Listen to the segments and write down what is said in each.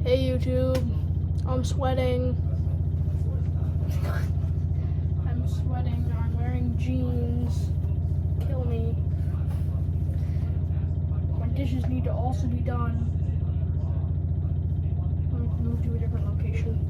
Hey YouTube, I'm sweating. I'm wearing jeans. Kill me. My dishes need to also be done. I'm going to move to a different location.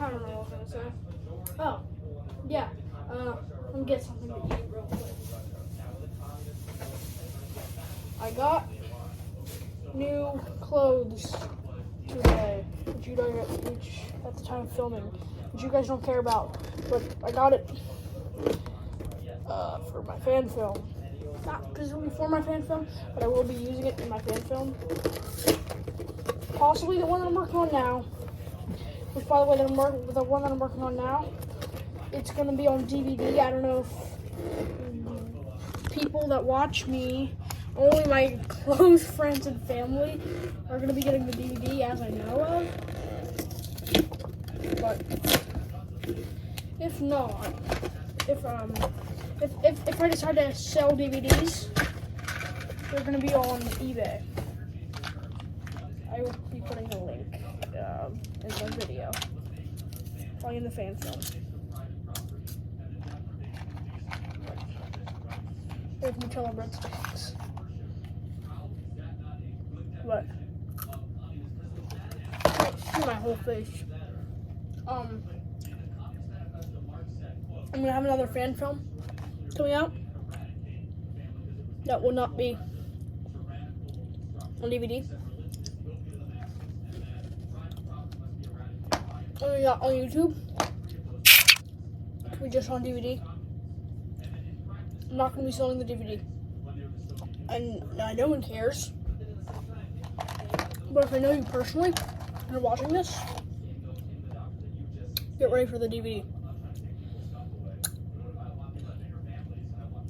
I don't know what I was gonna say. Oh, yeah. Let me get something to eat real quick. I got new clothes today, which at the time of filming, which you guys don't care about, but I got it for my fan film. Not specifically for my fan film, but I will be using it in my fan film. Possibly the one that I'm working on now. Which, by the way, the one that I'm working on now, it's going to be on DVD. I don't know if people that watch me, only my close friends and family, are going to be getting the DVD, as I know of. But if not, if I decide to sell DVDs, they're going to be on eBay. I will be putting a link in the video, probably in the fan film. There's Nutella breadsticks. What? See my whole face. I'm gonna have another fan film coming out that will not be on DVD. Only got on YouTube. It'll be just on DVD. I'm not going to be selling the DVD. And no one cares. But if I know you personally and you're watching this, get ready for the DVD.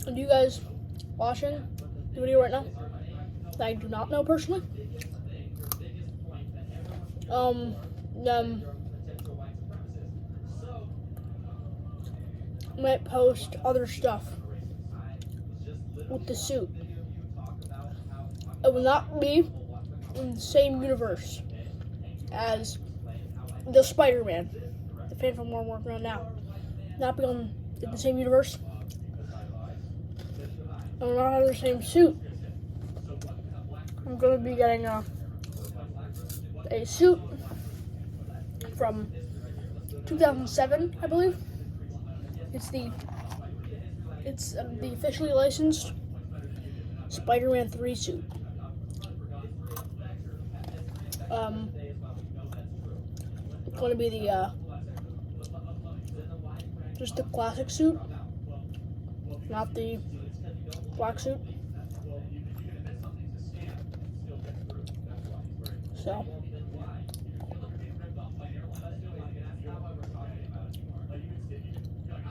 And you guys watching the video right now that I do not know personally, might post other stuff with the suit. It will not be in the same universe as the Spider-Man, the fan film we're working on now. Not be in the same universe. I will not have the same suit. I'm going to be getting a suit from 2007, I believe. It's the officially licensed Spider-Man 3 suit. It's going to be the just the classic suit, not the black suit. So.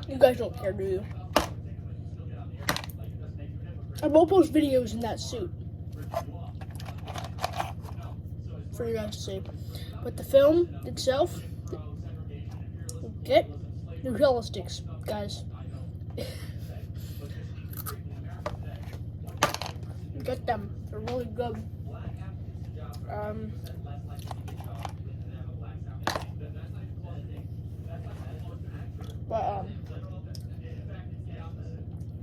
You guys don't care, do you? I will post videos in that suit for you guys to see. But the film itself, get Nutella sticks, guys. Get them. They're really good.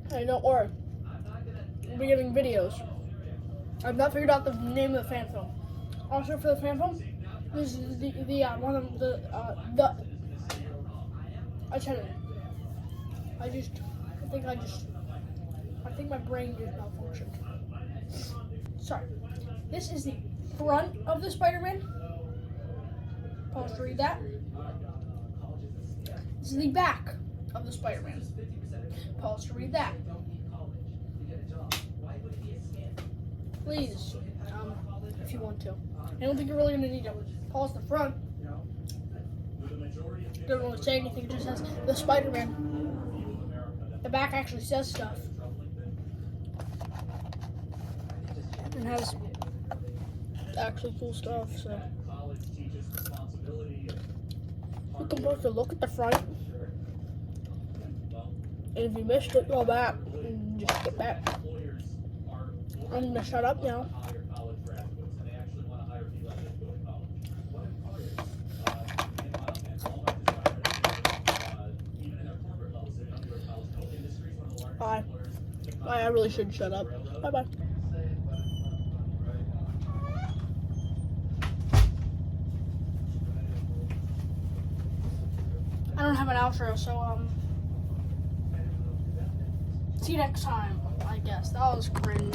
Hey, don't worry. We'll be getting videos. I've not figured out the name of the fan film. Also, for the fan film, this is the one of the I tell you, I think my brain just malfunctioned. Sorry. This is the front of the Spider-Man. Pause to read that. This is the back of the Spider-Man. Pause to read that. Please, if you want to. I don't think you're really gonna need to pause the front. Doesn't really say anything. It just has the Spider-Man. The back actually says stuff. It has actually cool stuff. So you can take a look at the front. And if you missed it, go back and just get back. I'm gonna shut up now. Bye. Bye, I really should shut up. Bye-bye. I don't have an outro, so, see you next time, I guess. That was cringe.